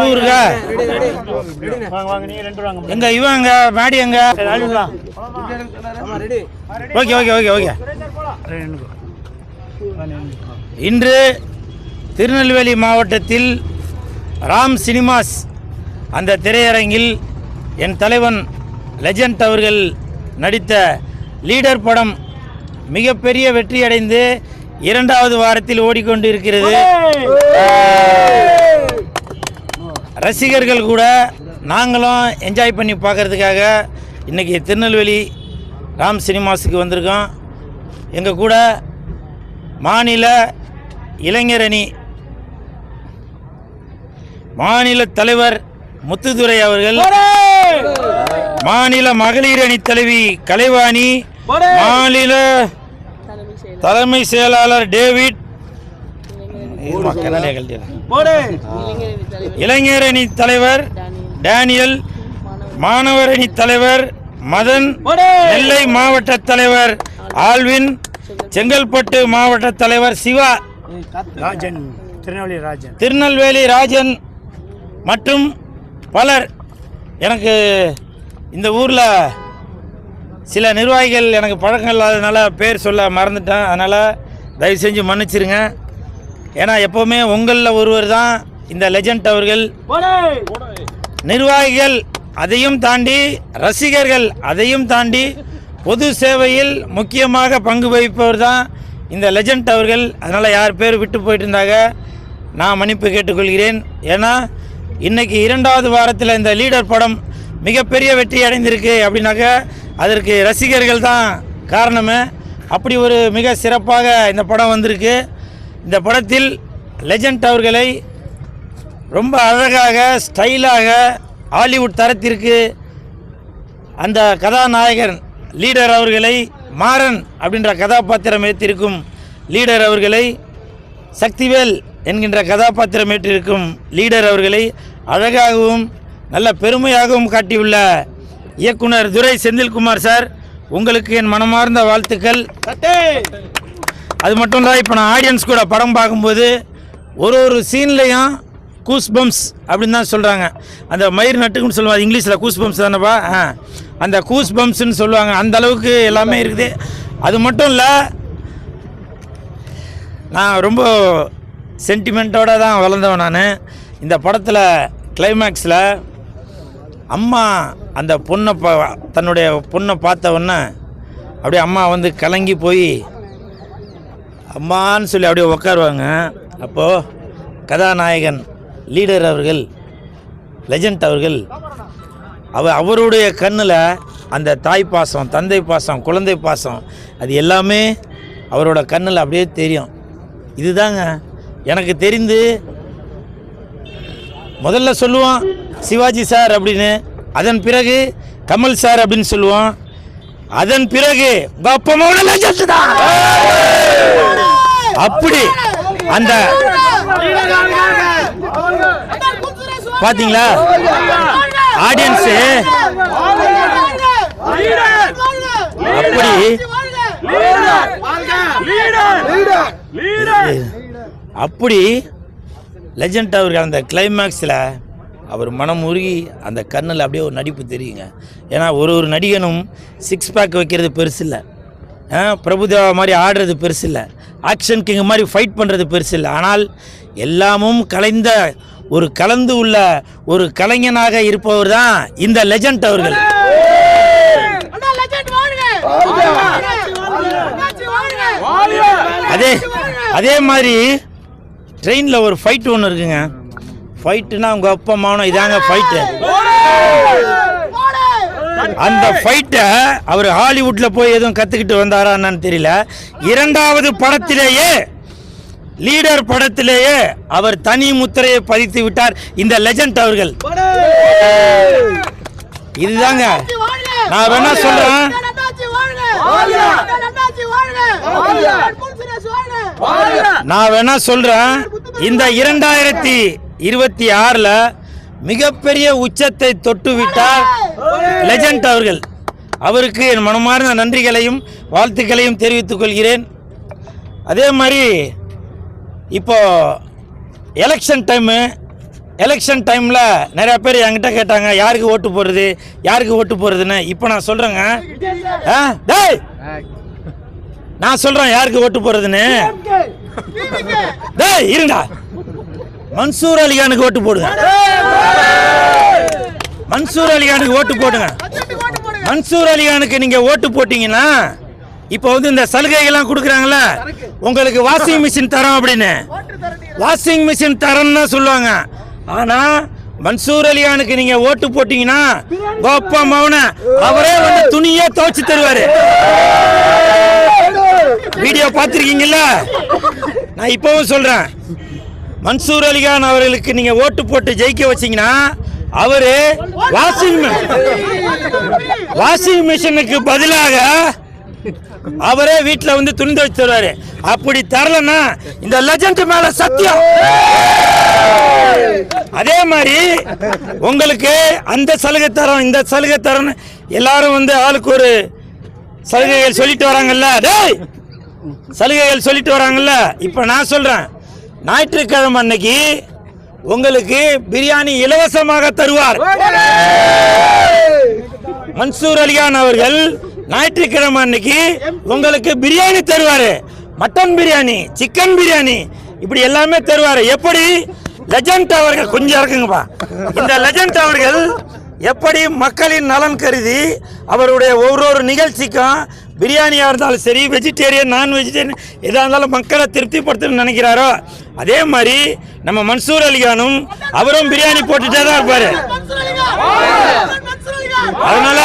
ஊருங்க எங்க இவங்க மாடி எங்க ஓகே ஓகே ஓகே ஓகே. இன்று திருநெல்வேலி மாவட்டத்தில் ராம் சினிமாஸ் அந்த திரையரங்கில் என் தலைவன் லெஜண்ட் அவர்கள் நடித்த லீடர் படம் மிகப்பெரிய வெற்றியடைந்து 2வது வாரத்தில் ஓடிக்கொண்டு இருக்கிறது. ரசிகர்கள் கூட நாங்களும் என்ஜாய் பண்ணி பார்க்கறதுக்காக இன்றைக்கி திருநெல்வேலி ராம் சினிமாஸுக்கு வந்திருக்கோம். எங்கள் கூட மாநில இளைஞர் அணி மாநில தலைவர் முத்துதுரை அவர்கள், மாநில மகளிர் அணி தலைவி கலைவாணி, மாநில தலைமை செயலாளர் டேவிட், இளைஞர் அணி தலைவர் டேனியல், மாணவர் அணி தலைவர் மதன், நெல்லை மாவட்ட தலைவர் ஆல்வின், செங்கல்பட்டு மாவட்ட தலைவர் சிவா, திருநெல்வேலி ராஜன் மற்றும் பலர். எனக்கு இந்த ஊரில் சில நிர்வாகிகள் எனக்கு பழக்கம் இல்லாததுனால பேர் சொல்ல மறந்துட்டேன். அதனால் தயவு செஞ்சு மன்னிச்சிருங்க. ஏன்னா எப்போவுமே உங்களில் ஒருவர் தான் இந்த லெஜண்ட் அவர்கள். நிர்வாகிகள் அதையும் தாண்டி, ரசிகர்கள் அதையும் தாண்டி, பொது சேவையில் முக்கியமாக பங்கு வகிப்பவர் தான் இந்த லெஜண்ட் அவர்கள். அதனால் யார் பேர் விட்டு போயிட்டு இருந்தாங்க, நான் மன்னிப்பு கேட்டுக்கொள்கிறேன். ஏன்னா இன்றைக்கி 2வது வாரத்தில் இந்த லீடர் படம் மிகப்பெரிய வெற்றி அடைந்திருக்கு அப்படின்னாக்க அதற்கு ரசிகர்கள் தான் காரணமே. அப்படி ஒரு மிக சிறப்பாக இந்த படம் வந்திருக்கு. இந்த படத்தில் லெஜண்ட் அவர்களை ரொம்ப அழகாக ஸ்டைலாக ஹாலிவுட் தரத்திற்கு அந்த கதாநாயகன் லீடர் அவர்களை, மாறன் அப்படின்ற கதாபாத்திரம் ஏற்றிருக்கும் லீடர் அவர்களை, சக்திவேல் என்கின்ற கதாபாத்திரம் ஏற்றிருக்கும் லீடர் அவர்களை அழகாகவும் நல்ல பெருமையாகவும் காட்டியுள்ள இயக்குனர் துரை செந்தில்குமார் சார், உங்களுக்கு என் மனமார்ந்த வாழ்த்துக்கள். அது மட்டும் இல்லை, இப்போ நான் ஆடியன்ஸ் கூட படம் பார்க்கும்போது ஒரு சீன்லையும் கூஸ் பம்ப்ஸ் அப்படின்னு தான் சொல்கிறாங்க. அந்த மயிர் நட்டுக்குன்னு சொல்லுவாங்க இங்கிலீஷில், கூஸ் பம்ப்ஸ் தானேப்பா, அந்த கூஸ் பம்ப்ஸ்ன்னு சொல்லுவாங்க. அந்த அளவுக்கு எல்லாமே இருக்குது. அது மட்டும் இல்லை, நான் ரொம்ப சென்டிமெண்ட்டோடு தான் வளர்ந்தவன் நான். இந்த படத்தில் கிளைமேக்ஸில் அம்மா அந்த பொண்ணை தன்னுடைய பொண்ணை பார்த்த உடனே அப்படியே அம்மா வந்து கலங்கி போய் அம்மான்னு சொல்லி அப்படியே உட்காருவாங்க. அப்போது கதாநாயகன் லீடர் அவர்கள், லெஜண்ட் அவர்கள், அவருடைய கண்ணில் அந்த தாய் பாசம், தந்தை பாசம், குழந்தை பாசம், அது எல்லாமே அவரோட கண்ணில் அப்படியே தெரியும். இதுதாங்க எனக்கு தெரிந்து. முதல்ல சொல்லுவோம் சிவாஜி சார் அப்படின்னு, அதன் பிறகு கமல் சார் அப்படின்னு சொல்லுவோம், அதன் பிறகு அப்படி அந்த பாத்தீங்களா ஆடியன்ஸ் அப்படி லெஜண்ட் அவர்கள் அந்த கிளைமேக்ஸில் அவர் மனம் உருகி அந்த கண்ணில் அப்படியே ஒரு நடிப்பு தெரியுங்க. ஏன்னா ஒரு நடிகனும் 6 பேக் வைக்கிறது பெருசு இல்லை, பிரபுதேவா மாதிரி ஆடுறது பெருசு இல்லை, ஆக்ஷன் கிங் மாதிரி ஃபைட் பண்ணுறது பெருசு இல்லை. ஆனால் எல்லாமும் கலந்து உள்ள ஒரு கலைஞனாக இருப்பவர் தான் இந்த லெஜண்ட் அவர்கள். அதே மாதிரி ட்ரெயினில் ஒரு ஃபைட் ஒன்று இருக்குங்க. ஃபைட்டுனா அவங்க அப்பா மாவனம் இதாங்க ஃபைட்டு. அந்த ஃபைட்டை அவர் ஹாலிவுட்டில் போய் எதுவும் கற்றுக்கிட்டு வந்தாரான்னு தெரியல. 2வது படத்திலேயே, லீடர் படத்திலேயே அவர் தனி முத்திரையை பதித்து விட்டார் இந்த லெஜண்ட் அவர்கள். இதுதாங்க நான் வேணா சொல்றேன். இந்த 2026 மிகப்பெரிய உச்சத்தை தொட்டு விட்டார் லெஜண்ட் அவர்கள். அவருக்கு என் மனமார்ந்த நன்றிகளையும் வாழ்த்துக்களையும் தெரிவித்துக் கொள்கிறேன். அதே மாதிரி இப்போ எலெக்ஷன் டைமு, எலெக்ஷன் டைமில் நிறையா பேர் என்கிட்ட கேட்டாங்க யாருக்கு ஓட்டு போடுறது யாருக்கு ஓட்டு போடுறதுன்னு. இப்போ நான் சொல்கிறேங்க, டேய் நான் சொல்கிறேன் யாருக்கு ஓட்டு போடுறதுன்னு. டேய் இருங்கடா, மன்சூர் அலிகானுக்கு ஓட்டு போடுங்க. மன்சூர் அலிகானுக்கு ஓட்டு போடுங்க. மன்சூர் அலிகானுக்கு நீங்கள் ஓட்டு போட்டிங்கன்னா இப்போ வந்து இந்த சலுகைகள்லாம் கொடுக்குறாங்கல்ல, உங்களுக்கு வாஷிங் மிஷின் தரோம் அப்படின்னு, வாஷிங் மிஷின் தரேன்னு சொல்லுவாங்க. ஆனால் மன்சூர் அலிகானுக்கு நீங்கள் ஓட்டு போட்டிங்கன்னா கோப்பா மௌன அவரே வந்து துணியே துவைச்சு தருவார். வீடியோ பார்த்துருக்கீங்கல்ல? நான் இப்போவும் சொல்கிறேன், மன்சூர் அலிகான் அவர்களுக்கு நீங்கள் ஓட்டு போட்டு ஜெயிக்க வச்சிங்கன்னா அவரு வாஷிங் மிஷினுக்கு பதிலாக அவரே வீட்டில் வந்து துணி துவைச்சு தருவாரு. அப்படி தரலன்னா இந்த லெஜண்ட் மேல சத்தியம். அதே மாதிரி உங்களுக்கு அந்த சலுகை தரம் இந்த சலுகை தரம் எல்லாரும் வந்து ஆளுக்கு ஒரு சலுகைகள் சொல்லிட்டு வராங்கல்ல, டேய் சலுகைகள் சொல்லிட்டு வராங்கல்ல. இப்ப நான் சொல்றேன், ஞாயிற்றுக்கிழமை அன்னைக்கு உங்களுக்கு பிரியாணி இலவசமாக தருவார். மன்சூர் அலிகான் அவர்கள் ஞாயிற்றுக்கிழமை அன்னைக்கு உங்களுக்கு பிரியாணி தருவாரு. மட்டன் பிரியாணி, சிக்கன் பிரியாணி, இப்படி எல்லாமே தருவாரு. எப்படி லெஜண்ட் அவர்கள் கொஞ்சம் இருக்குங்கப்பா, இந்த லெஜண்ட் அவர்கள் எப்படி மக்களின் நலன் கருதி அவருடைய ஒவ்வொரு நிகழ்ச்சிக்கும் பிரியாணியாக இருந்தாலும் சரி, வெஜிடேரியன் நான் வெஜிடேரியன் எதாக இருந்தாலும் மக்களை திருப்திப்படுத்தணும்னு நினைக்கிறாரோ அதே மாதிரி நம்ம மன்சூர் அலிகானும் அவரும் பிரியாணி போட்டுட்டே தான் இருப்பாரு. அதனால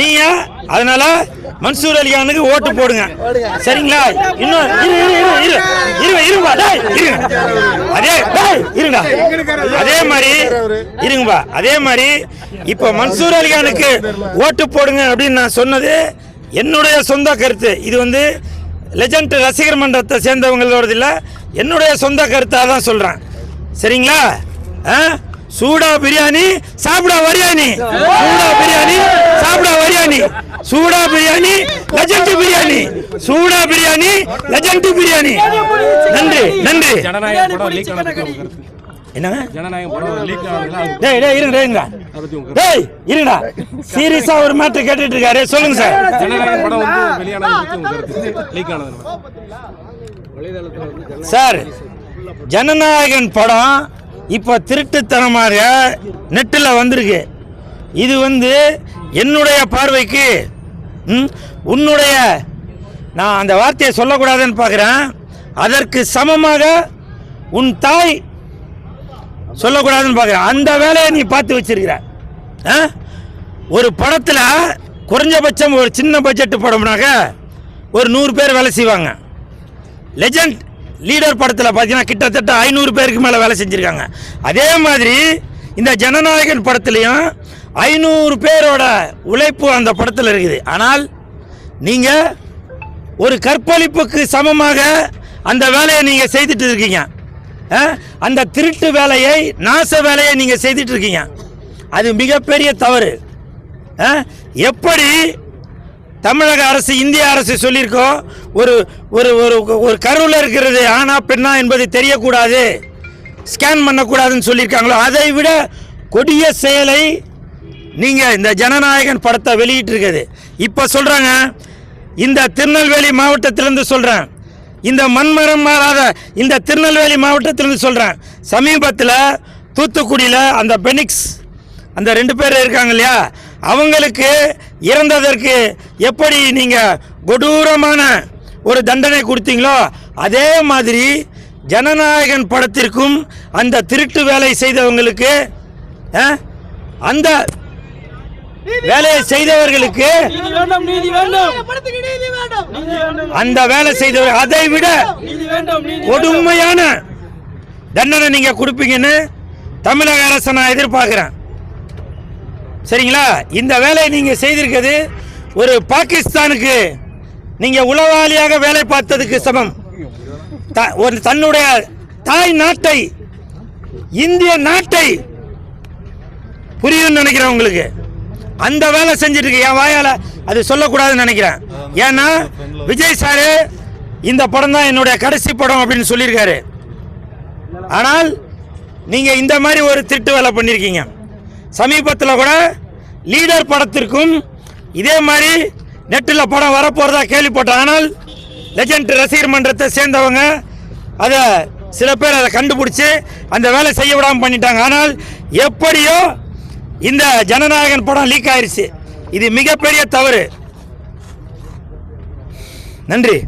நீங்க அதனால மன்சூர் அலிகானுக்கு ஓட்டு போடுங்க, சரிங்களா? இன்னும் அதே மாதிரி இருங்கப்பா. அதே மாதிரி இப்ப மன்சூர் அலிகானுக்கு ஓட்டு போடுங்க அப்படின்னு நான் சொன்னது என்னுடைய சொந்த கருத்து. இது வந்து லெஜண்ட் ரசிகர் மன்றத்தை சேர்ந்தவங்களோடது இல்லை, என்னுடைய சொந்த கருத்தாக தான் சொல்றேன், சரிங்களா? சூடா பிரியாணி சாப்பிடா வரியாணி, சூடா பிரியாணி சாப்பிடா வரியாணி, சூடா பிரியாணி லெஜண்ட் பிரியாணி, சூடா பிரியாணி லெஜண்ட் பிரியாணி. நன்றி நன்றி. என்னங்க டேய் டேய் இருங்க டேய் இருங்கடா, சீரியஸா ஒரு மேட்டர் கேட்டுட்டு இருக்காரு, சொல்லுங்க சார். சார் ஜனநாயகன் படம் இப்போ திருட்டுத்தனமாக நெட்டில் வந்திருக்கு. இது வந்து என்னுடைய பார்வைக்கு உன்னுடைய, நான் அந்த வார்த்தையை சொல்லக்கூடாதுன்னு பார்க்குறேன், அதற்கு சமமாக உன் தாய் சொல்லக்கூடாதுன்னு பார்க்குறேன். அந்த வேலையை நீ பார்த்து வச்சிருக்கிற. ஒரு படத்தில் குறைஞ்சபட்சம் ஒரு சின்ன பட்ஜெட் படம்னாக்க ஒரு 100 பேர் வேலை செய்வாங்க. லெஜண்ட் லீடர் படத்தில் பார்த்தீங்கன்னா கிட்டத்தட்ட 500 பேருக்கு மேலே வேலை செஞ்சுருக்காங்க. அதே மாதிரி இந்த ஜனநாயகன் படத்துலையும் 500 பேரோட உழைப்பு அந்த படத்தில் இருக்குது. ஆனால் நீங்கள் ஒரு கற்பழிப்புக்கு சமமாக அந்த வேலையை நீங்கள் செய்துட்டு இருக்கீங்க. அந்த திருட்டு வேலையை, நாச வேலையை நீங்கள் செய்துட்டு இருக்கீங்க. அது மிகப்பெரிய தவறு. எப்படி தமிழக அரசு, இந்திய அரசு சொல்லியிருக்கோம், ஒரு ஒரு ஒரு கருவில் இருக்கிறது ஆனா பெண்ணா என்பது தெரியக்கூடாது, ஸ்கேன் பண்ணக்கூடாதுன்னு சொல்லியிருக்காங்களோ, அதை விட கொடிய செயலை நீங்கள் இந்த ஜனநாயகன் படத்தை வெளியிட்டு இருக்குது. இப்போ சொல்கிறாங்க, இந்த திருநெல்வேலி மாவட்டத்திலிருந்து சொல்கிறேன், இந்த மண்மரம் மாறாத இந்த திருநெல்வேலி மாவட்டத்திலிருந்து சொல்கிறேன், சமீபத்தில் தூத்துக்குடியில் அந்த பெனிக்ஸ் அந்த 2 பேர் இருக்காங்க இல்லையா, அவங்களுக்கு இறந்ததற்கு எப்படி நீங்கள் கொடூரமான ஒரு தண்டனை கொடுத்தீங்களோ அதே மாதிரி ஜனநாயகன் படத்திற்கும் அந்த திருட்டு வேலை செய்தவங்களுக்கு, அந்த வேலையை செய்தவர்களுக்கு, அந்த வேலை செய்தவர் அதை விட கொடுமையான தண்டனை நீங்க கொடுப்பீங்கன்னு தமிழக அரசை நான் எதிர்பார்க்கிறேன், சரிங்களா? இந்த வேலையை நீங்க செய்திருக்கிறது ஒரு பாகிஸ்தானுக்கு நீங்க உளவாளியாக வேலை பார்த்ததுக்கு சமம். ஒரு தன்னுடைய தாய் நாட்டை, இந்திய நாட்டை, புரியும்னு நினைக்கிறேன் உங்களுக்கு, அந்த வேலை செஞ்சுட்டு இருக்கு. என் வாயால அது சொல்லக்கூடாதுன்னு நினைக்கிறேன். ஏன்னா விஜய் சாரு இந்த படம் தான் என்னுடைய கடைசி படம் அப்படின்னு சொல்லியிருக்காரு. ஆனால் நீங்கள் இந்த மாதிரி ஒரு திருட்டு வேலை பண்ணியிருக்கீங்க. சமீபத்தில் கூட லீடர் படத்திற்கும் இதே மாதிரி நெட்டில் படம் வரப்போகிறதா கேள்விப்பட்டோம். ஆனால் லெஜண்ட் ரசிகர் மன்றத்தை சேர்ந்தவங்க அதை சில பேர் அதை கண்டுபிடிச்சி அந்த வேலை செய்ய விடாமல் பண்ணிட்டாங்க. ஆனால் எப்படியோ இந்த ஜனநாயகன் படம் லீக் ஆயிடுச்சு. இது மிகப்பெரிய தவறு. நன்றி.